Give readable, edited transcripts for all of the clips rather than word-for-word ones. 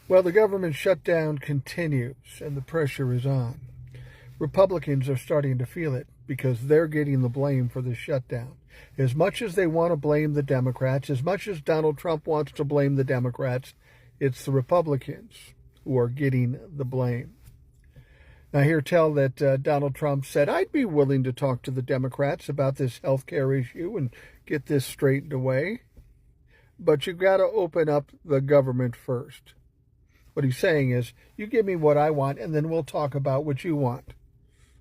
Well, the government shutdown continues and the pressure is on. Republicans are starting to feel it because they're getting the blame for the shutdown. As much as they want to blame the Democrats, as much as Donald Trump wants to blame the Democrats, it's the Republicans who are getting the blame. Now, I hear tell that Donald Trump said, I'd be willing to talk to the Democrats about this health care issue and get this straightened away. But you got to open up the government first. What he's saying is, you give me what I want, and then we'll talk about what you want.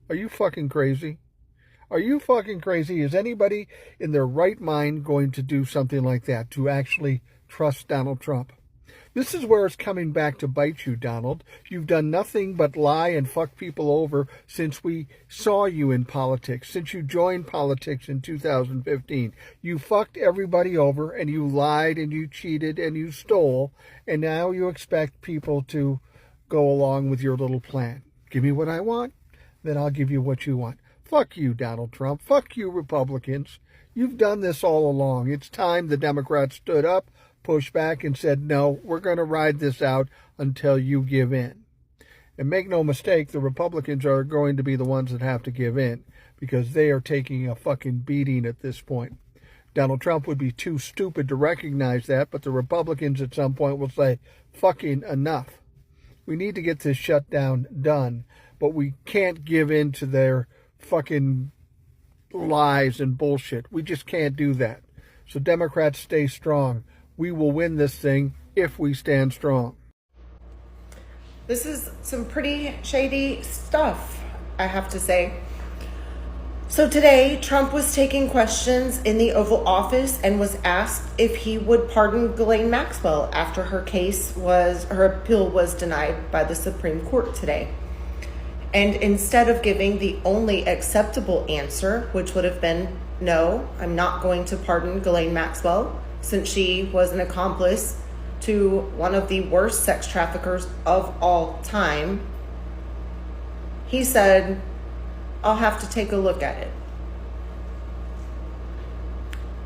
Are you fucking crazy? Are you fucking crazy? Is anybody in their right mind going to do something like that, to actually trust Donald Trump? This is where it's coming back to bite you, Donald. You've done nothing but lie and fuck people over since we saw you in politics, since you joined politics in 2015. You fucked everybody over, and you lied, and you cheated, and you stole, and now you expect people to go along with your little plan. Give me what I want, then I'll give you what you want. Fuck you, Donald Trump. Fuck you, Republicans. You've done this all along. It's time the Democrats stood up, pushed back, and said, no, we're going to ride this out until you give in. And make no mistake, the Republicans are going to be the ones that have to give in because they are taking a fucking beating at this point. Donald Trump would be too stupid to recognize that, but the Republicans at some point will say, fucking enough. We need to get this shutdown done, but we can't give in to their fucking lies and bullshit. We just can't do that. So Democrats, stay strong. We will win this thing if we stand strong. This is some pretty shady stuff, I have to say. So today, Trump was taking questions in the Oval Office and was asked if he would pardon Ghislaine Maxwell after her appeal was denied by the Supreme Court today. And instead of giving the only acceptable answer, which would have been, no, I'm not going to pardon Ghislaine Maxwell, since she was an accomplice to one of the worst sex traffickers of all time, he said, I'll have to take a look at it.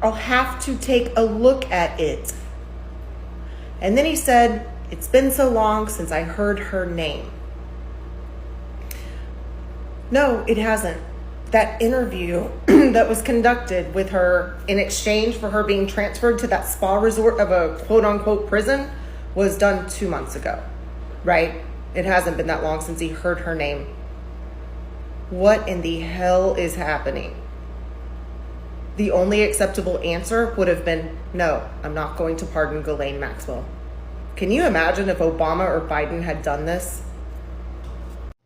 I'll have to take a look at it. And then he said, it's been so long since I heard her name. No, it hasn't. That interview that was conducted with her in exchange for her being transferred to that spa resort of a quote-unquote prison was done 2 months ago, right? It hasn't been that long since he heard her name. What in the hell is happening? The only acceptable answer would have been, no, I'm not going to pardon Ghislaine Maxwell. Can you imagine if Obama or Biden had done this?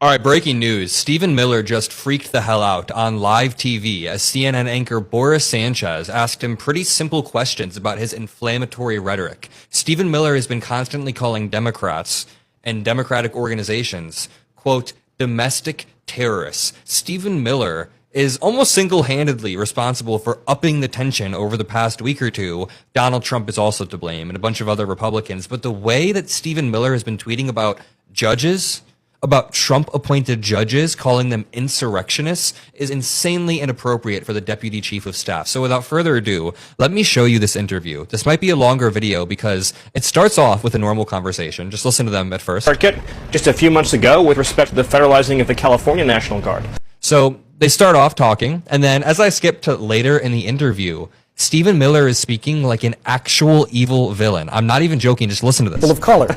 All right, breaking news. Stephen Miller just freaked the hell out on live TV as CNN anchor Boris Sanchez asked him pretty simple questions about his inflammatory rhetoric. Stephen Miller has been constantly calling Democrats and Democratic organizations, quote, domestic terrorists. Stephen Miller is almost single-handedly responsible for upping the tension over the past week or two. Donald Trump is also to blame and a bunch of other Republicans. But the way that Stephen Miller has been tweeting about judges, about Trump-appointed judges, calling them insurrectionists, is insanely inappropriate for the Deputy Chief of Staff. So without further ado, let me show you this interview. This might be a longer video because it starts off with a normal conversation. Just listen to them at first. Circuit just a few months ago with respect to the federalizing of the California National Guard. So they start off talking, and then as I skip to later in the interview, Stephen Miller is speaking like an actual evil villain. I'm not even joking. Just listen to this. Full of color.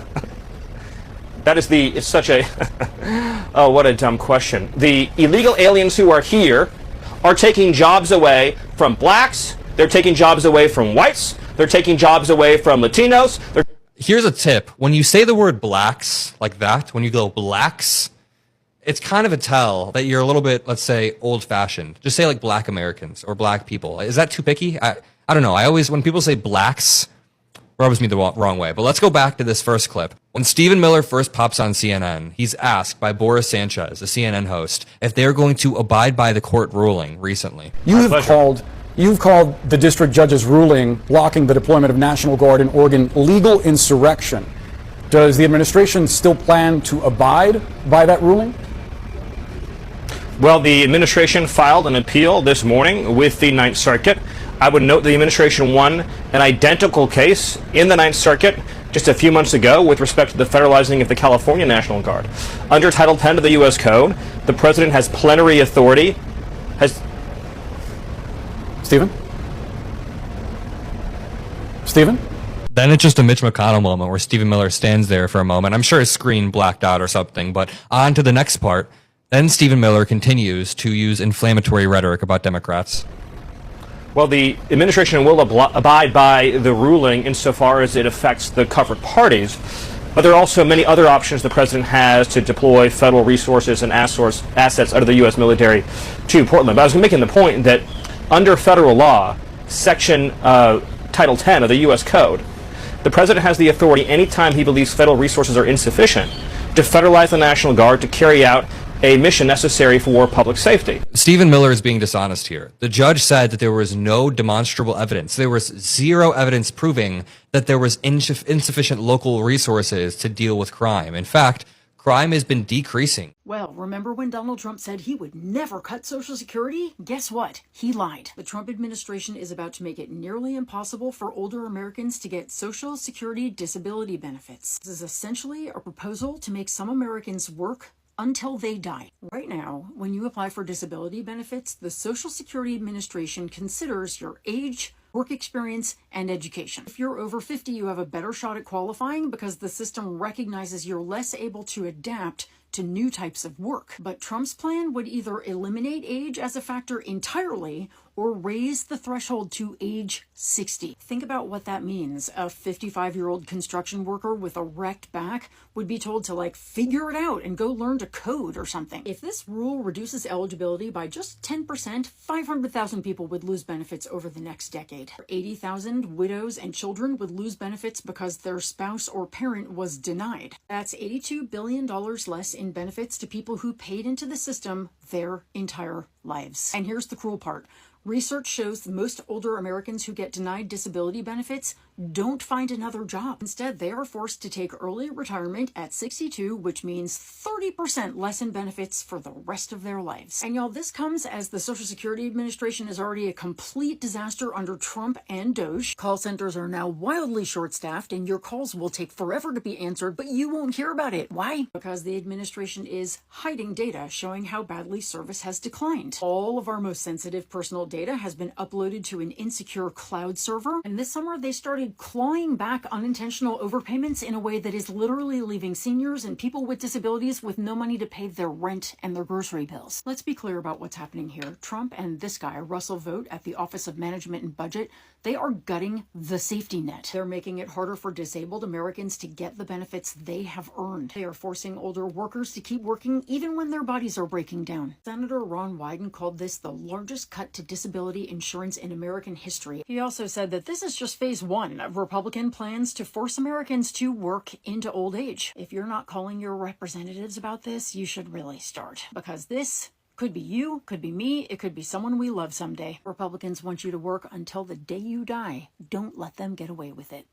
It's such a, oh, what a dumb question. The illegal aliens who are here are taking jobs away from blacks. They're taking jobs away from whites. They're taking jobs away from Latinos. Here's a tip. When you say the word blacks like that, when you go blacks, it's kind of a tell that you're a little bit, let's say, old-fashioned. Just say like black Americans or black people. Is that too picky? I don't know. When people say blacks, rubs me the wrong way. But let's go back to this first clip. When Stephen Miller first pops on CNN, he's asked by Boris Sanchez, a CNN host, if they're going to abide by the court ruling recently. You've called the district judge's ruling blocking the deployment of National Guard in Oregon legal insurrection. Does the administration still plan to abide by that ruling? Well, the administration filed an appeal this morning with the Ninth Circuit. I would note the administration won an identical case in the Ninth Circuit just a few months ago with respect to the federalizing of the California National Guard. Under Title 10 of the U.S. Code, the president has plenary authority. Stephen? Stephen? Then it's just a Mitch McConnell moment where Stephen Miller stands there for a moment. I'm sure his screen blacked out or something, but on to the next part. Then Stephen Miller continues to use inflammatory rhetoric about Democrats. Well, the administration will abide by the ruling insofar as it affects the covered parties, but there are also many other options the president has to deploy federal resources and assets out of the U.S. military to Portland. But I was making the point that under federal law, Section Title 10 of the U.S. Code, the president has the authority anytime he believes federal resources are insufficient to federalize the National Guard to carry out a mission necessary for public safety. Stephen Miller is being dishonest here. The judge said that there was no demonstrable evidence. There was zero evidence proving that there was insufficient local resources to deal with crime. In fact, crime has been decreasing. Well, remember when Donald Trump said he would never cut Social Security? Guess what? He lied. The Trump administration is about to make it nearly impossible for older Americans to get Social Security disability benefits. This is essentially a proposal to make some Americans work until they die. Right now, when you apply for disability benefits, the Social Security Administration considers your age, work experience, and education. If you're over 50, you have a better shot at qualifying because the system recognizes you're less able to adapt to new types of work. But Trump's plan would either eliminate age as a factor entirely or raise the threshold to age 60. Think about what that means. A 55-year-old construction worker with a wrecked back would be told to figure it out and go learn to code or something. If this rule reduces eligibility by just 10%, 500,000 people would lose benefits over the next decade. 80,000 widows and children would lose benefits because their spouse or parent was denied. That's $82 billion less in benefits to people who paid into the system their entire lives. And here's the cruel part. Research shows that most older Americans who get denied disability benefits don't find another job. Instead, they are forced to take early retirement at 62, which means 30% less in benefits for the rest of their lives. And y'all, this comes as the Social Security Administration is already a complete disaster under Trump and Doge. Call centers are now wildly short-staffed, and your calls will take forever to be answered, but you won't hear about it. Why? Because the administration is hiding data showing how badly service has declined. All of our most sensitive personal data has been uploaded to an insecure cloud server, and this summer they started clawing back unintentional overpayments in a way that is literally leaving seniors and people with disabilities with no money to pay their rent and their grocery bills. Let's be clear about what's happening here. Trump and this guy, Russell Vought, at the Office of Management and Budget, they are gutting the safety net. They're making it harder for disabled Americans to get the benefits they have earned. They are forcing older workers to keep working even when their bodies are breaking down. Senator Ron Wyden called this the largest cut to disability insurance in American history. He also said that this is just phase one of Republican plans to force Americans to work into old age. If you're not calling your representatives about this, you should really start, because this could be you, could be me, it could be someone we love someday. Republicans want you to work until the day you die. Don't let them get away with it.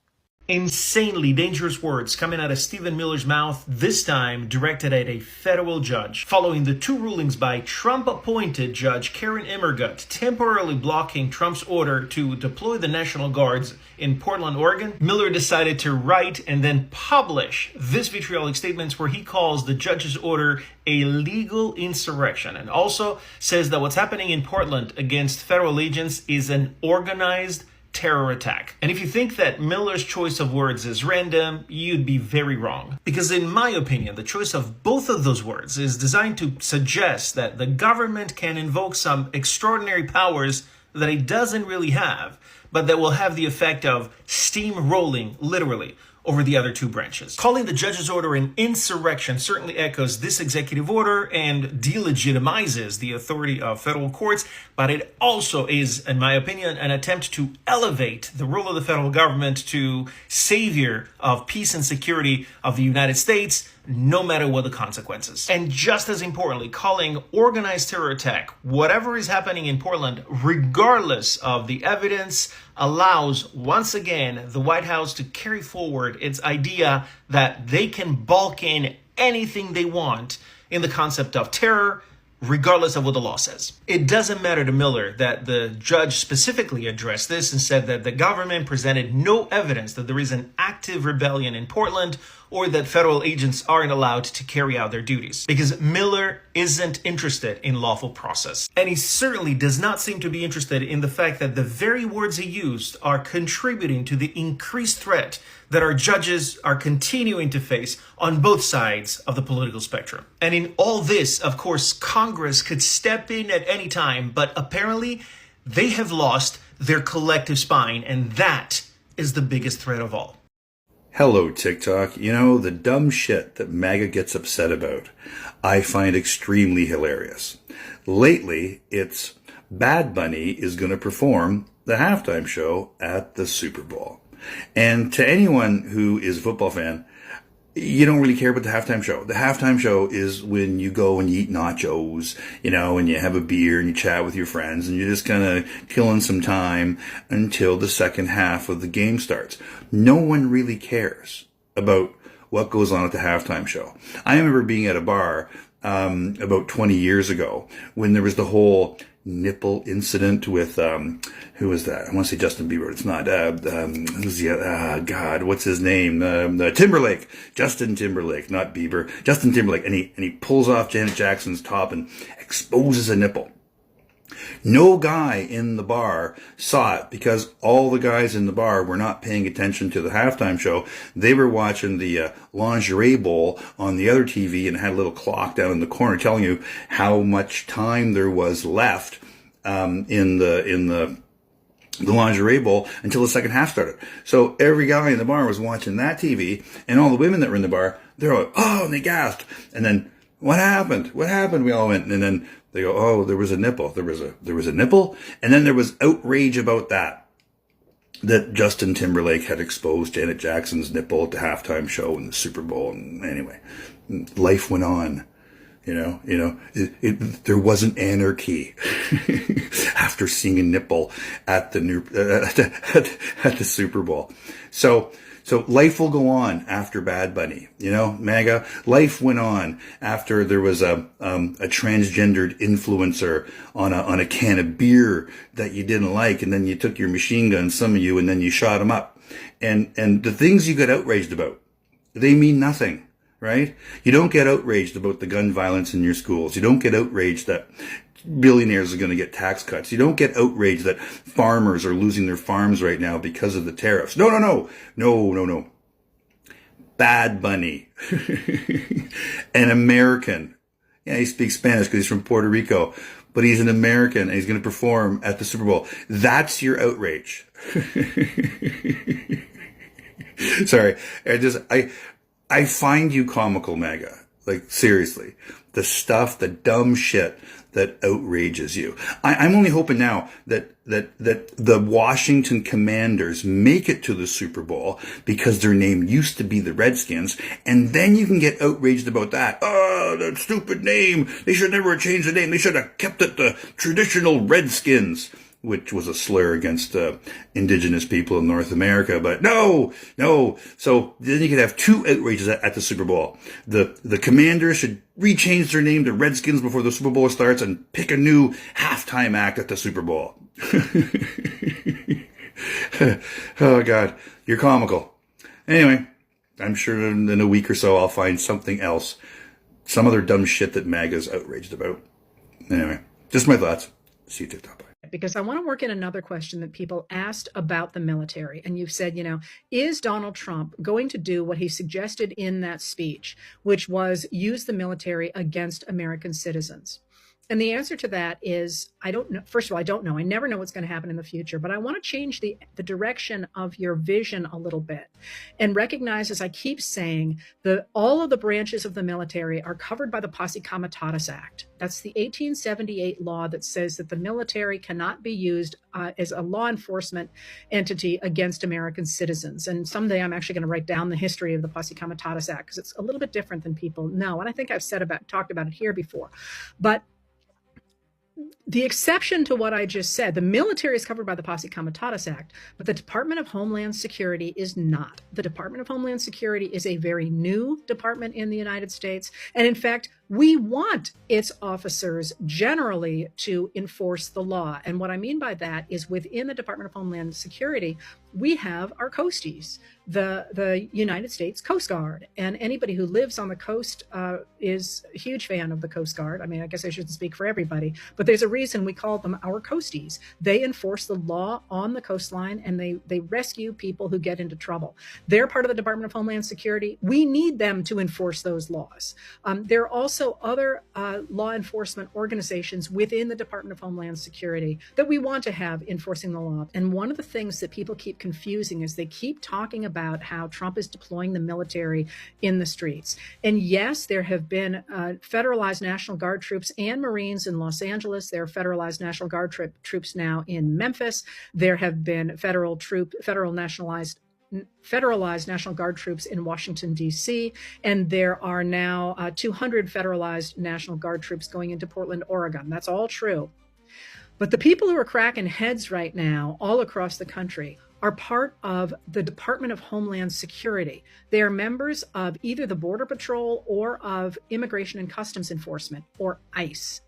Insanely dangerous words coming out of Stephen Miller's mouth, this time directed at a federal judge. Following the two rulings by Trump-appointed Judge Karen Immergut temporarily blocking Trump's order to deploy the National Guards in Portland, Oregon, Miller decided to write and then publish this vitriolic statements where he calls the judge's order a legal insurrection, and also says that what's happening in Portland against federal agents is an organized terror attack. And if you think that Miller's choice of words is random, you'd be very wrong. Because in my opinion, the choice of both of those words is designed to suggest that the government can invoke some extraordinary powers that it doesn't really have, but that will have the effect of steamrolling, literally, over the other two branches. Calling the judge's order an insurrection certainly echoes this executive order and delegitimizes the authority of federal courts, but it also is, in my opinion, an attempt to elevate the role of the federal government to savior of peace and security of the United States, no matter what the consequences. And just as importantly, calling organized terror attack, whatever is happening in Portland, regardless of the evidence, allows, once again, the White House to carry forward its idea that they can balk in anything they want in the concept of terror, regardless of what the law says. It doesn't matter to Miller that the judge specifically addressed this and said that the government presented no evidence that there is an active rebellion in Portland or that federal agents aren't allowed to carry out their duties, because Miller isn't interested in lawful process. And he certainly does not seem to be interested in the fact that the very words he used are contributing to the increased threat that our judges are continuing to face on both sides of the political spectrum. And in all this, of course, Congress could step in at any time, but apparently they have lost their collective spine, and that is the biggest threat of all. Hello, TikTok. You know, the dumb shit that MAGA gets upset about, I find extremely hilarious. Lately, it's Bad Bunny is going to perform the halftime show at the Super Bowl. And to anyone who is a football fan, you don't really care about the halftime show. The halftime show is when you go and you eat nachos, you know, and you have a beer and you chat with your friends and you're just kind of killing some time until the second half of the game starts. No one really cares about what goes on at the halftime show. I remember being at a bar about 20 years ago when there was the whole nipple incident with who was that? I want to say Justin Bieber. It's not. Who's the God? What's his name? Timberlake. Justin Timberlake, not Bieber. Justin Timberlake, and he pulls off Janet Jackson's top and exposes a nipple. No guy in the bar saw it because all the guys in the bar were not paying attention to the halftime show. They were watching the lingerie bowl on the other TV and had a little clock down in the corner telling you how much time there was left in the lingerie bowl until the second half started. So every guy in the bar was watching that TV, and all the women that were in the bar, they're like, oh, and they gasped. And then, what happened? What happened? We all went, and then they go, oh, there was a nipple. There was a nipple. And then there was outrage about that Justin Timberlake had exposed Janet Jackson's nipple at the halftime show in the Super Bowl. And anyway, life went on. There wasn't anarchy after seeing a nipple at the Super Bowl. So life will go on after Bad Bunny, MAGA. Life went on after there was a transgendered influencer on a can of beer that you didn't like, and then you took your machine gun, some of you, and then you shot him up. And the things you got outraged about, they mean nothing. Right? You don't get outraged about the gun violence in your schools. You don't get outraged that billionaires are going to get tax cuts. You don't get outraged that farmers are losing their farms right now because of the tariffs. No. Bad Bunny, an American. Yeah, he speaks Spanish because he's from Puerto Rico, but he's an American and he's going to perform at the Super Bowl. That's your outrage. Sorry. I find you comical, MAGA. Like, seriously. The dumb shit that outrages you. I'm only hoping now that the Washington Commanders make it to the Super Bowl because their name used to be the Redskins, and then you can get outraged about that. Oh, that stupid name. They should never have changed the name. They should have kept it the traditional Redskins, which was a slur against indigenous people in North America. But no. So then you could have two outrages at the Super Bowl. The Commanders should rechange their name to Redskins before the Super Bowl starts and pick a new halftime act at the Super Bowl. Oh, God. You're comical. Anyway, I'm sure in a week or so I'll find something else. Some other dumb shit that MAGA's outraged about. Anyway, just my thoughts. See you TikTok. Bye. Because I want to work in another question that people asked about the military. And you've said, is Donald Trump going to do what he suggested in that speech, which was use the military against American citizens? And the answer to that is, I don't know. First of all, I don't know. I never know what's going to happen in the future, but I want to change the direction of your vision a little bit and recognize, as I keep saying, that all of the branches of the military are covered by the Posse Comitatus Act. That's the 1878 law that says that the military cannot be used as a law enforcement entity against American citizens. And someday I'm actually going to write down the history of the Posse Comitatus Act because it's a little bit different than people know. And I think I've talked about it here before. But the exception to what I just said, the military is covered by the Posse Comitatus Act, but the Department of Homeland Security is not. The Department of Homeland Security is a very new department in the United States. And in fact, we want its officers generally to enforce the law. And what I mean by that is within the Department of Homeland Security, we have our coasties, the United States Coast Guard. And anybody who lives on the coast is a huge fan of the Coast Guard. I mean, I guess I shouldn't speak for everybody, but there's a reason we call them our coasties. They enforce the law on the coastline, and they rescue people who get into trouble. They're part of the Department of Homeland Security. We need them to enforce those laws. There are also other law enforcement organizations within the Department of Homeland Security that we want to have enforcing the law. And one of the things that people keep confusing is they keep talking about how Trump is deploying the military in the streets. And yes, there have been federalized National Guard troops and Marines in Los Angeles. There are federalized National Guard troops now in Memphis. There have been federalized National Guard troops in Washington, D.C., and there are now 200 federalized National Guard troops going into Portland, Oregon. That's all true. But the people who are cracking heads right now all across the country are part of the Department of Homeland Security. They are members of either the Border Patrol or of Immigration and Customs Enforcement, or ICE.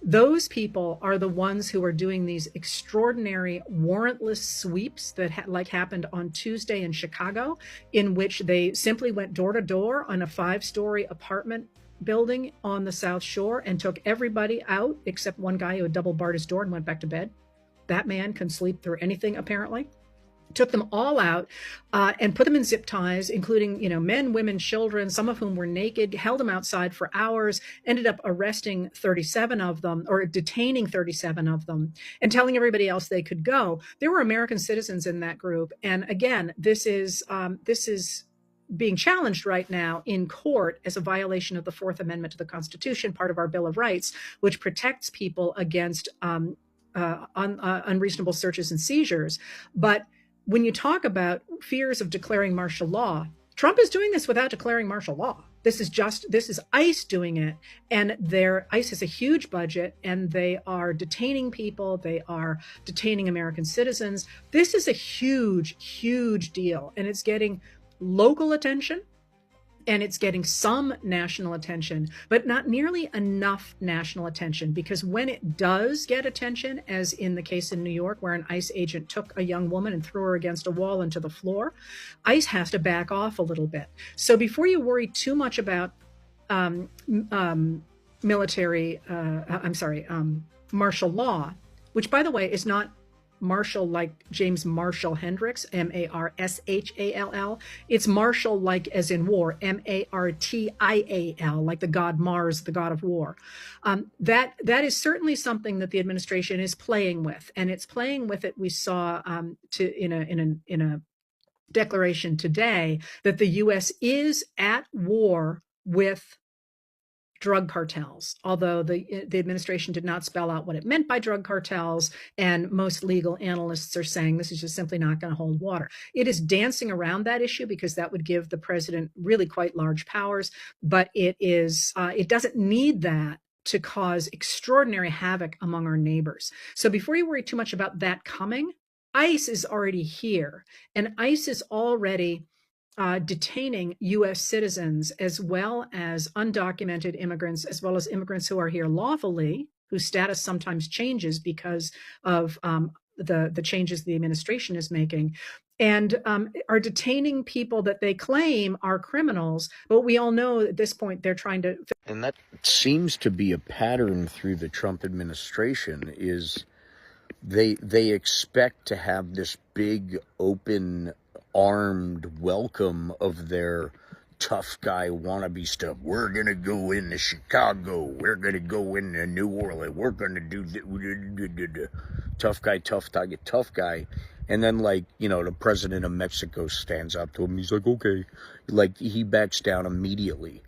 Those people are the ones who are doing these extraordinary warrantless sweeps that happened on Tuesday in Chicago, in which they simply went door to door on a 5-story apartment building on the South Shore and took everybody out except one guy who had double barred his door and went back to bed. That man can sleep through anything, apparently. Took them all out and put them in zip ties, including, men, women, children, some of whom were naked, held them outside for hours, ended up arresting 37 of them, or detaining 37 of them, and telling everybody else they could go. There were American citizens in that group. And again, this is being challenged right now in court as a violation of the Fourth Amendment to the Constitution, part of our Bill of Rights, which protects people against unreasonable searches and seizures. But when you talk about fears of declaring martial law, Trump is doing this without declaring martial law. This is ICE doing it. And ICE has a huge budget, and they are detaining people. They are detaining American citizens. This is a huge, huge deal. And it's getting local attention, and it's getting some national attention, but not nearly enough national attention, because when it does get attention, as in the case in New York, where an ICE agent took a young woman and threw her against a wall into the floor, ICE has to back off a little bit. So before you worry too much about martial law, which, by the way, is not Marshall like James Marshall Hendricks, Marshall. It's Marshall like as in war, Martial, like the god Mars, the god of war. That is certainly something that the administration is playing with, and it's playing with it. We saw in a declaration today that the U.S. is at war with drug cartels, although the administration did not spell out what it meant by drug cartels, and most legal analysts are saying this is just simply not going to hold water. It is dancing around that issue because that would give the president really quite large powers, but it doesn't need that to cause extraordinary havoc among our neighbors. So before you worry too much about that coming, ICE is already here, and ICE is already detaining U.S. citizens, as well as undocumented immigrants, as well as immigrants who are here lawfully, whose status sometimes changes because of the changes the administration is making, and are detaining people that they claim are criminals. But we all know at this point they're trying to. And that seems to be a pattern through the Trump administration, is they expect to have this big, open, armed welcome of their tough guy wannabe stuff. We're going to go into Chicago. We're going to go into New Orleans. We're going to do tough guy. And then, the president of Mexico stands up to him. He's like, okay. He backs down immediately.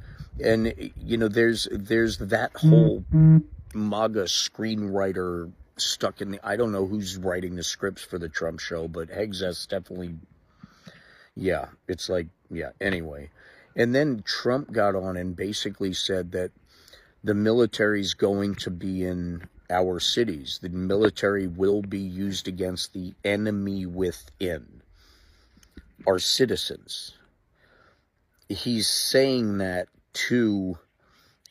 And, there's that whole MAGA screenwriter stuck in I don't know who's writing the scripts for the Trump show, but Hegseth definitely. Yeah, it's anyway. And then Trump got on and basically said that the military's going to be in our cities. The military will be used against the enemy within, our citizens. He's saying that to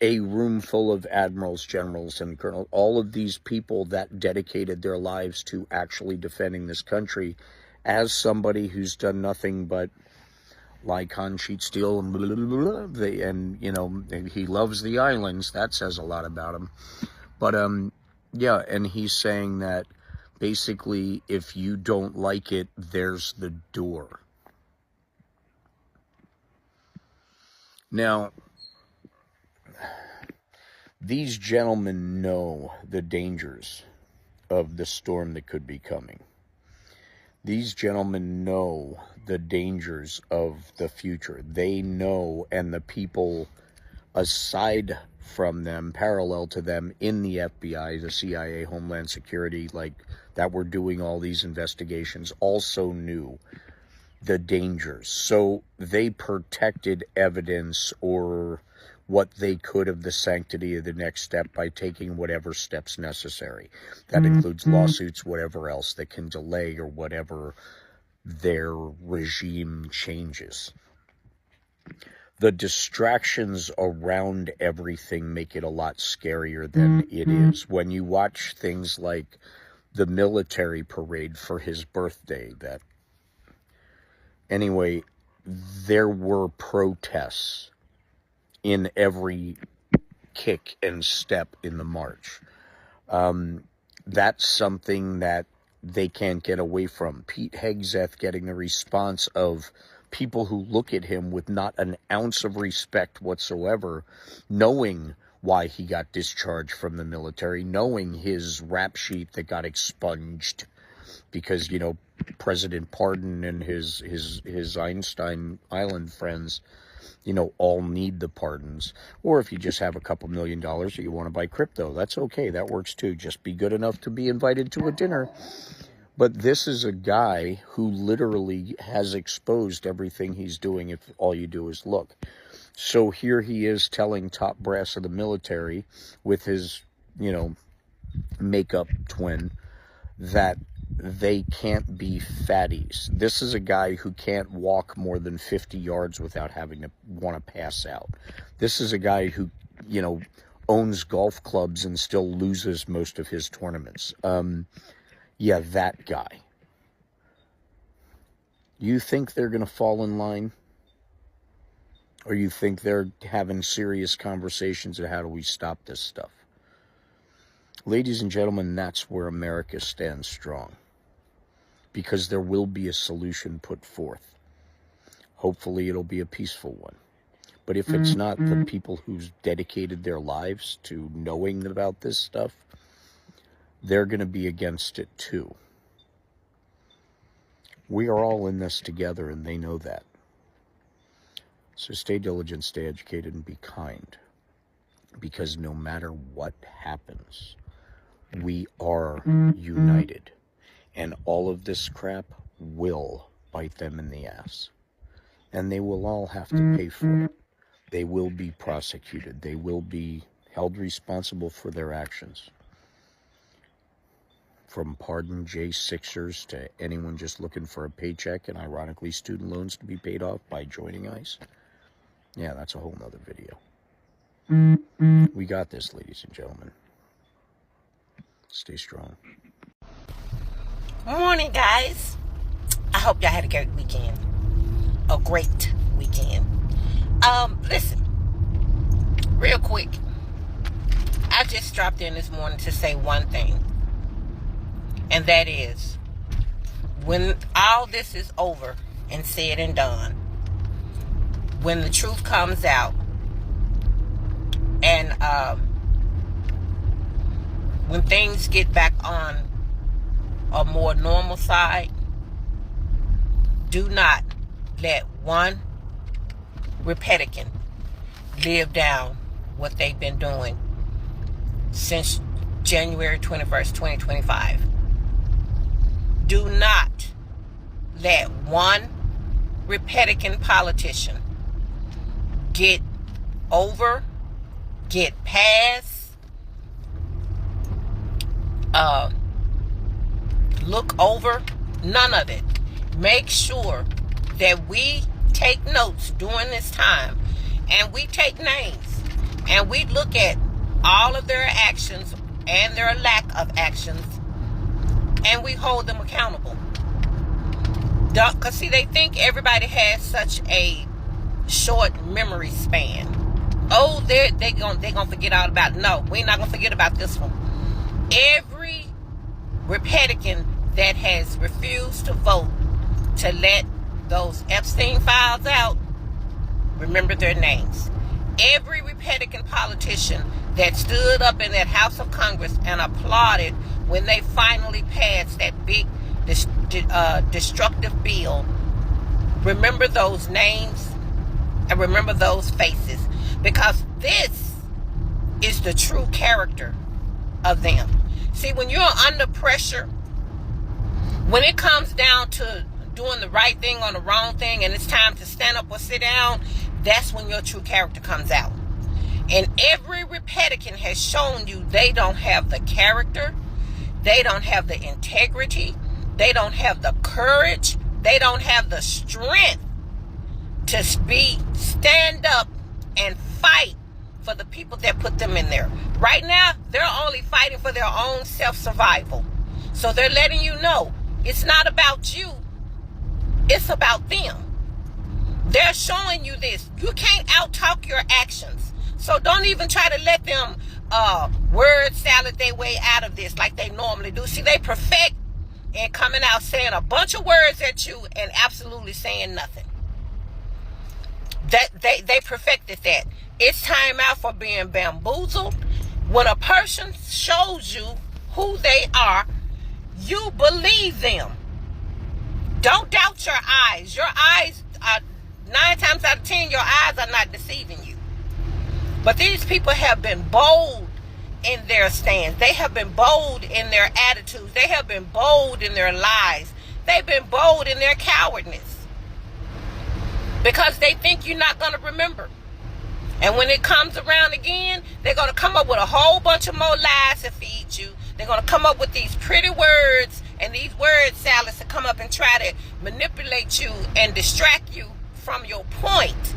a room full of admirals, generals, and colonels, all of these people that dedicated their lives to actually defending this country, as somebody who's done nothing but lie, con, cheat, steal, and blah, blah, blah, blah, and you know, he loves the islands. That says a lot about him. But yeah, and he's saying that basically, if you don't like it, there's the door. Now, these gentlemen know the dangers of the storm that could be coming. These gentlemen know the dangers of the future. They know, and the people aside from them, parallel to them in the FBI, the CIA, Homeland Security, like that were doing all these investigations, also knew the dangers. So they protected evidence or what they could of the sanctity of the next step by taking whatever steps necessary. That includes lawsuits, whatever else that can delay or whatever their regime changes. The distractions around everything make it a lot scarier than it is. When you watch things like the military parade for his birthday, that anyway, there were protests in every kick and step in the march. That's something that they can't get away from. Pete Hegseth getting the response of people who look at him with not an ounce of respect whatsoever, knowing why he got discharged from the military, knowing his rap sheet that got expunged because, you know, President Pardon and his Einstein Island friends, you know, all need the pardons. Or if you just have a couple $1 million or you want to buy crypto, that's okay. That works too. Just be good enough to be invited to a dinner. But this is a guy who literally has exposed everything he's doing if all you do is look. So here he is telling top brass of the military with his, you know, makeup twin that they can't be fatties. This is a guy who can't walk more than 50 yards without having to want to pass out. This is a guy who, you know, owns golf clubs and still loses most of his tournaments. Yeah, that guy. You think they're going to fall in line? Or you think they're having serious conversations of how do we stop this stuff? Ladies and gentlemen, that's where America stands strong. Because there will be a solution put forth. Hopefully it'll be a peaceful one. But if it's not, the people who's dedicated their lives to knowing about this stuff, they're going to be against it too. We are all in this together, and they know that. So stay diligent, stay educated, and be kind. Because no matter what happens, we are united. And all of this crap will bite them in the ass. And they will all have to pay for it. They will be prosecuted. They will be held responsible for their actions. From Pardon J6ers to anyone just looking for a paycheck and ironically student loans to be paid off by joining ICE. Yeah, that's a whole nother video. We got this, ladies and gentlemen. Stay strong. Morning, guys. I hope y'all had a great weekend. A great weekend. Listen, real quick. I just dropped in this morning to say one thing. And that is, when all this is over and said and done, when the truth comes out, and when things get back on a more normal side, do not let one Republican live down what they've been doing since January 21st, 2025. Do not let one Republican politician get over, get past, look over. None of it. Make sure that we take notes during this time, and we take names, and we look at all of their actions and their lack of actions, and we hold them accountable. Because see, they think everybody has such a short memory span. Oh, they gonna forget all about it. No, we're not gonna forget about this one. Every Republican that has refused to vote to let those Epstein files out, remember their names. Every Republican politician that stood up in that House of Congress and applauded when they finally passed that big destructive bill, remember those names and remember those faces, because this is the true character of them. See, when you're under pressure, when it comes down to doing the right thing on the wrong thing and it's time to stand up or sit down, that's when your true character comes out. And every Republican has shown you they don't have the character, they don't have the integrity, they don't have the courage, they don't have the strength to stand up and fight for the people that put them in there. Right now, they're only fighting for their own self-survival. So they're letting you know it's not about you, it's about them. They're showing you this. You can't out-talk your actions. So don't even try to let them word salad their way out of this like they normally do. See, they perfect in coming out saying a bunch of words at you and absolutely saying nothing. That they perfected that. It's time out for being bamboozled. When a person shows you who they are, you believe them. Don't doubt your eyes. Your eyes are 9 times out of 10, your eyes are not deceiving you. But these people have been bold in their stance. They have been bold in their attitudes. They have been bold in their lies. They've been bold in their cowardness. Because they think you're not going to remember. And when it comes around again, they're going to come up with a whole bunch of more lies to feed you. They're going to come up with these pretty words and these word salads to come up and try to manipulate you and distract you from your point.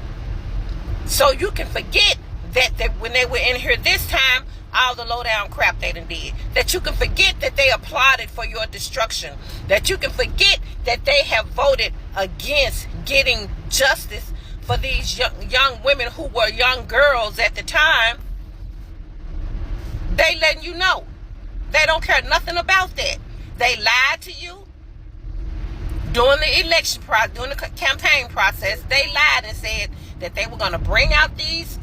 So you can forget that when they were in here this time, all the low down crap they done did. That you can forget that they applauded for your destruction. That you can forget that they have voted against getting justice for these young women who were young girls at the time. They letting you know. They don't care nothing about that. They lied to you during the election process, during the campaign process. They lied and said that they were going to bring out these,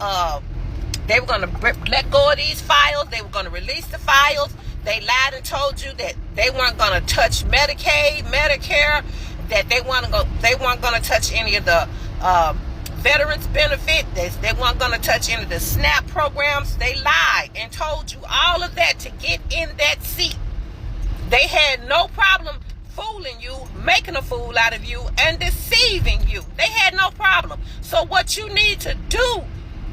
they were going to let go of these files. They were going to release the files. They lied and told you that they weren't going to touch Medicaid, Medicare, that they weren't going to touch any of the veterans benefit. They weren't going to touch any of the SNAP programs. They lied and told you all of that to get in that seat. They had no problem fooling you, making a fool out of you, and deceiving you. They had no problem. So what you need to do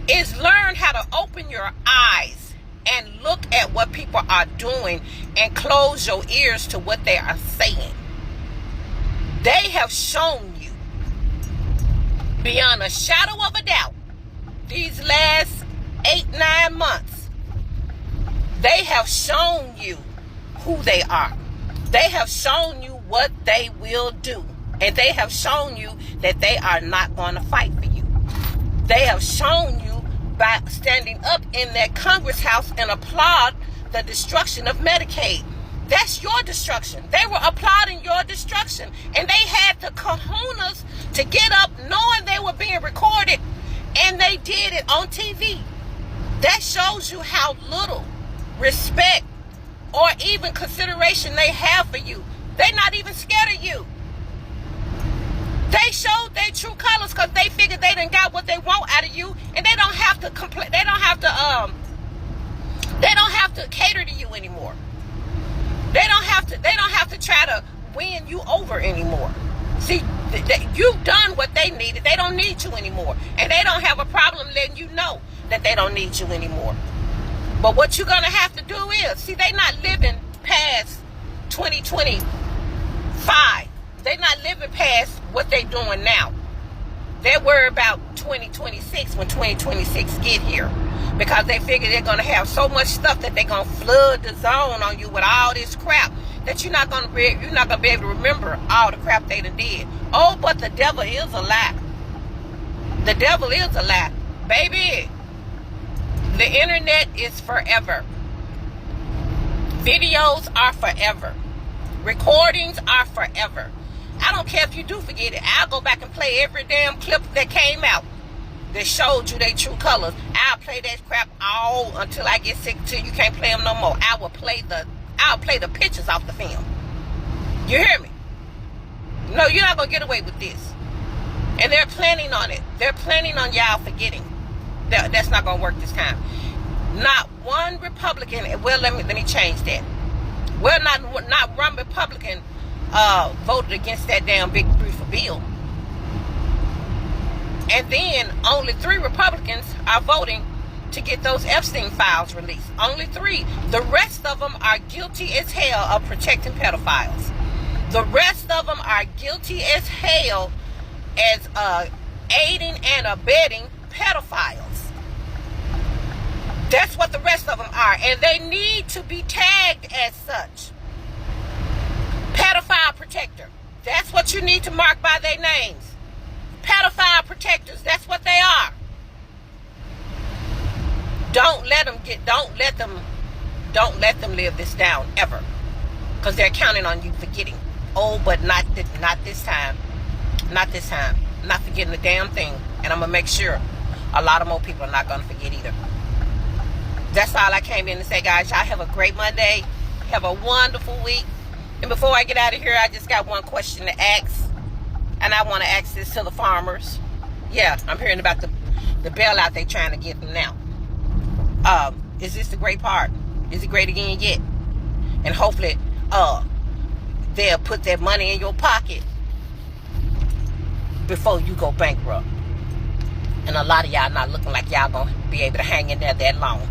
is learn how to open your eyes and look at what people are doing and close your ears to what they are saying. They have shown you beyond a shadow of a doubt these last 8-9 months, they have shown you who they are. They have shown you what they will do. And they have shown you that they are not going to fight for you. They have shown you by standing up in that Congress House and applaud the destruction of Medicaid. That's your destruction. They were applauding your destruction. And they had the kahunas to get up knowing they were being recorded. And they did it on TV. That shows you how little respect or even consideration they have for you. They're not even scared of you. They showed their true colors because they figured they done got what they want out of you, and they don't have to complain. They don't have to cater to you anymore. They don't have to try to win you over anymore. See, you've done what they needed. They don't need you anymore, and they don't have a problem letting you know that they don't need you anymore. But what you're gonna have to do is, see, they not living past 2025. They're not living past what they're doing now. They're worried about 2026 when 2026 get here, because they figure they're going to have so much stuff that they're going to flood the zone on you with all this crap that you're not going to be able to remember all the crap they done did. Oh, but the devil is a lie. The devil is a lie. Baby, the internet is forever. Videos are forever. Recordings are forever. I don't care if you do forget it. I'll go back and play every damn clip that came out that showed you their true colors. I'll play that crap all until I get sick, till you can't play them no more. I'll play the pictures off the film. You hear me? No, you're not gonna get away with this. And they're planning on it. They're planning on y'all forgetting. That's not gonna work this time. Not one Republican. Well, let me change that. Well, not one Republican voted against that damn big beautiful bill. And then only 3 Republicans are voting to get those Epstein files released. Only 3. The rest of them are guilty as hell of protecting pedophiles. The rest of them are guilty as hell as aiding and abetting pedophiles. That's what the rest of them are. And they need to be tagged as such. Pedophile protector. That's what you need to mark by their names. Pedophile protectors. That's what they are. Don't let them live this down ever, because they're counting on you forgetting. Oh, but not this time. Not this time. Not forgetting the damn thing. And I'm gonna make sure a lot of more people are not gonna forget either. That's all I came in to say, guys. Y'all have a great Monday. Have a wonderful week. And before I get out of here, I just got one question to ask. And I want to ask this to the farmers. Yeah, I'm hearing about the bailout they trying to get them now. Is this the great part? Is it great again yet? And hopefully they'll put that money in your pocket before you go bankrupt. And a lot of y'all not looking like y'all gonna be able to hang in there that long.